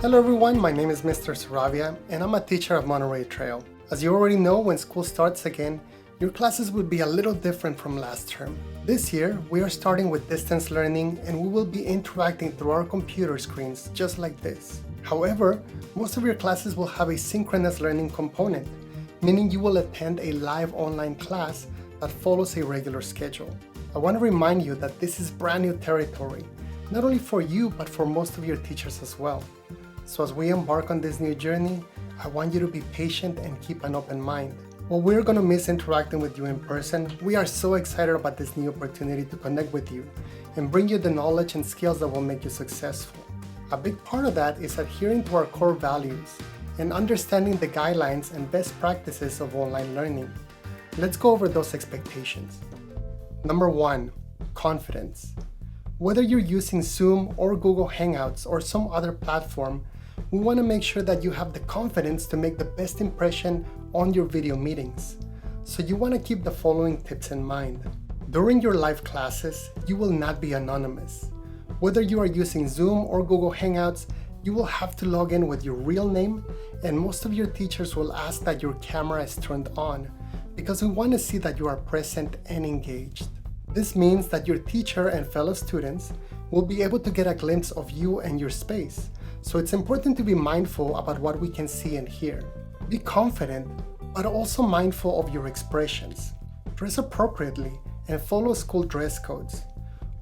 Hello everyone, my name is Mr. Saravia and I'm a teacher of Monterey Trail. As you already know, when school starts again, your classes would be a little different from last term. This year, we are starting with distance learning and we will be interacting through our computer screens just like this. However, most of your classes will have a synchronous learning component, meaning you will attend a live online class that follows a regular schedule. I want to remind you that this is brand new territory, not only for you but for most of your teachers as well. So as we embark on this new journey, I want you to be patient and keep an open mind. While we're going to miss interacting with you in person, we are so excited about this new opportunity to connect with you and bring you the knowledge and skills that will make you successful. A big part of that is adhering to our core values and understanding the guidelines and best practices of online learning. Let's go over those expectations. Number 1, confidence. Whether you're using Zoom or Google Hangouts or some other platform, we want to make sure that you have the confidence to make the best impression on your video meetings. So you want to keep the following tips in mind. During your live classes, you will not be anonymous. Whether you are using Zoom or Google Hangouts, you will have to log in with your real name, and most of your teachers will ask that your camera is turned on because we want to see that you are present and engaged. This means that your teacher and fellow students will be able to get a glimpse of you and your space. So it's important to be mindful about what we can see and hear. Be confident, but also mindful of your expressions. Dress appropriately and follow school dress codes.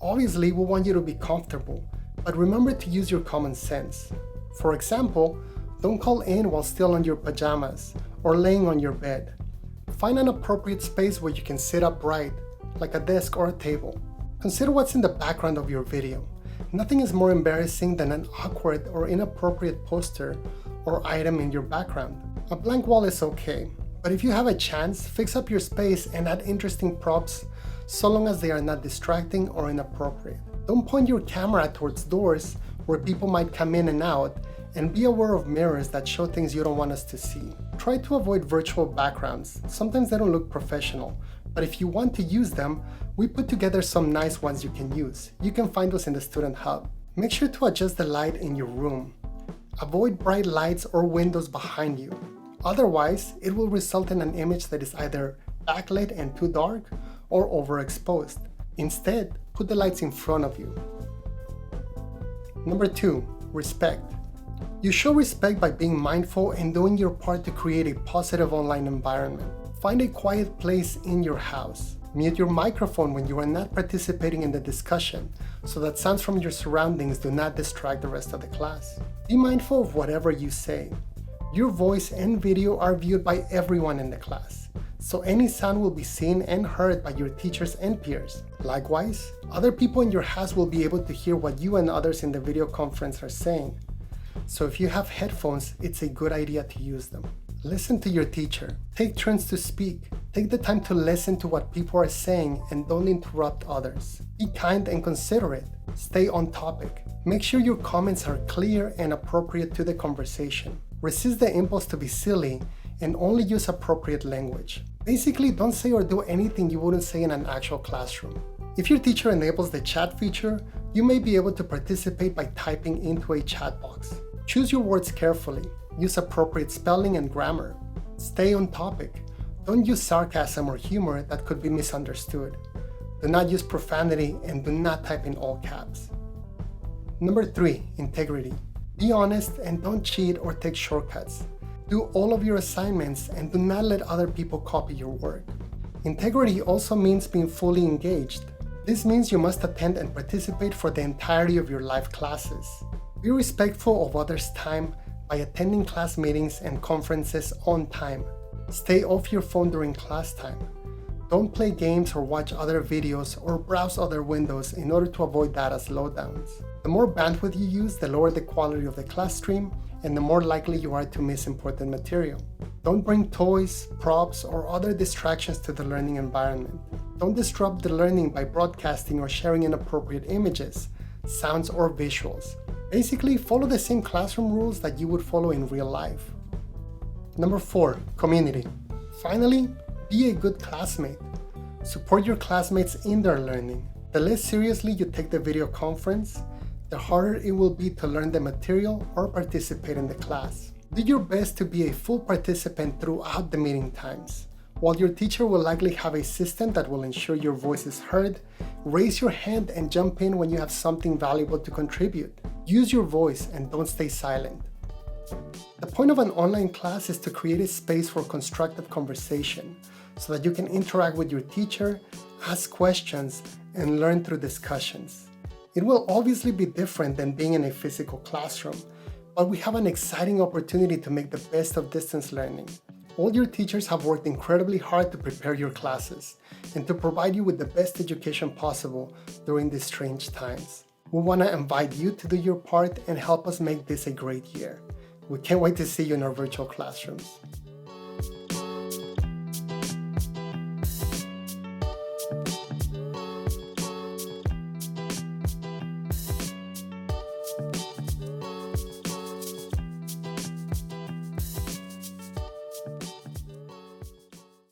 Obviously, we want you to be comfortable, but remember to use your common sense. For example, don't call in while still in your pajamas or laying on your bed. Find an appropriate space where you can sit upright, like a desk or a table. Consider what's in the background of your video. Nothing is more embarrassing than an awkward or inappropriate poster or item in your background. A blank wall is okay, but if you have a chance, fix up your space and add interesting props so long as they are not distracting or inappropriate. Don't point your camera towards doors where people might come in and out, and be aware of mirrors that show things you don't want us to see. Try to avoid virtual backgrounds. Sometimes they don't look professional, but if you want to use them, we put together some nice ones you can use. You can find those in the Student Hub. Make sure to adjust the light in your room. Avoid bright lights or windows behind you. Otherwise, it will result in an image that is either backlit and too dark or overexposed. Instead, put the lights in front of you. Number 2, respect. You show respect by being mindful and doing your part to create a positive online environment. Find a quiet place in your house. Mute your microphone when you are not participating in the discussion so that sounds from your surroundings do not distract the rest of the class. Be mindful of whatever you say. Your voice and video are viewed by everyone in the class, so any sound will be seen and heard by your teachers and peers. Likewise, other people in your house will be able to hear what you and others in the video conference are saying. So if you have headphones, it's a good idea to use them. Listen to your teacher. Take turns to speak. Take the time to listen to what people are saying and don't interrupt others. Be kind and considerate. Stay on topic. Make sure your comments are clear and appropriate to the conversation. Resist the impulse to be silly and only use appropriate language. Basically, don't say or do anything you wouldn't say in an actual classroom. If your teacher enables the chat feature, you may be able to participate by typing into a chat box. Choose your words carefully. Use appropriate spelling and grammar. Stay on topic. Don't use sarcasm or humor that could be misunderstood. Do not use profanity and do not type in all caps. Number 3, integrity. Be honest and don't cheat or take shortcuts. Do all of your assignments and do not let other people copy your work. Integrity also means being fully engaged. This means you must attend and participate for the entirety of your live classes. Be respectful of others' time by attending class meetings and conferences on time. Stay off your phone during class time. Don't play games or watch other videos or browse other windows in order to avoid data slowdowns. The more bandwidth you use, the lower the quality of the class stream and the more likely you are to miss important material. Don't bring toys, props, or other distractions to the learning environment. Don't disrupt the learning by broadcasting or sharing inappropriate images, sounds, or visuals. Basically, follow the same classroom rules that you would follow in real life. Number 4, community. Finally, be a good classmate. Support your classmates in their learning. The less seriously you take the video conference, the harder it will be to learn the material or participate in the class. Do your best to be a full participant throughout the meeting times. While your teacher will likely have a system that will ensure your voice is heard, raise your hand and jump in when you have something valuable to contribute. Use your voice and don't stay silent. The point of an online class is to create a space for constructive conversation so that you can interact with your teacher, ask questions, and learn through discussions. It will obviously be different than being in a physical classroom, but we have an exciting opportunity to make the best of distance learning. All your teachers have worked incredibly hard to prepare your classes and to provide you with the best education possible during these strange times. We want to invite you to do your part and help us make this a great year. We can't wait to see you in our virtual classrooms.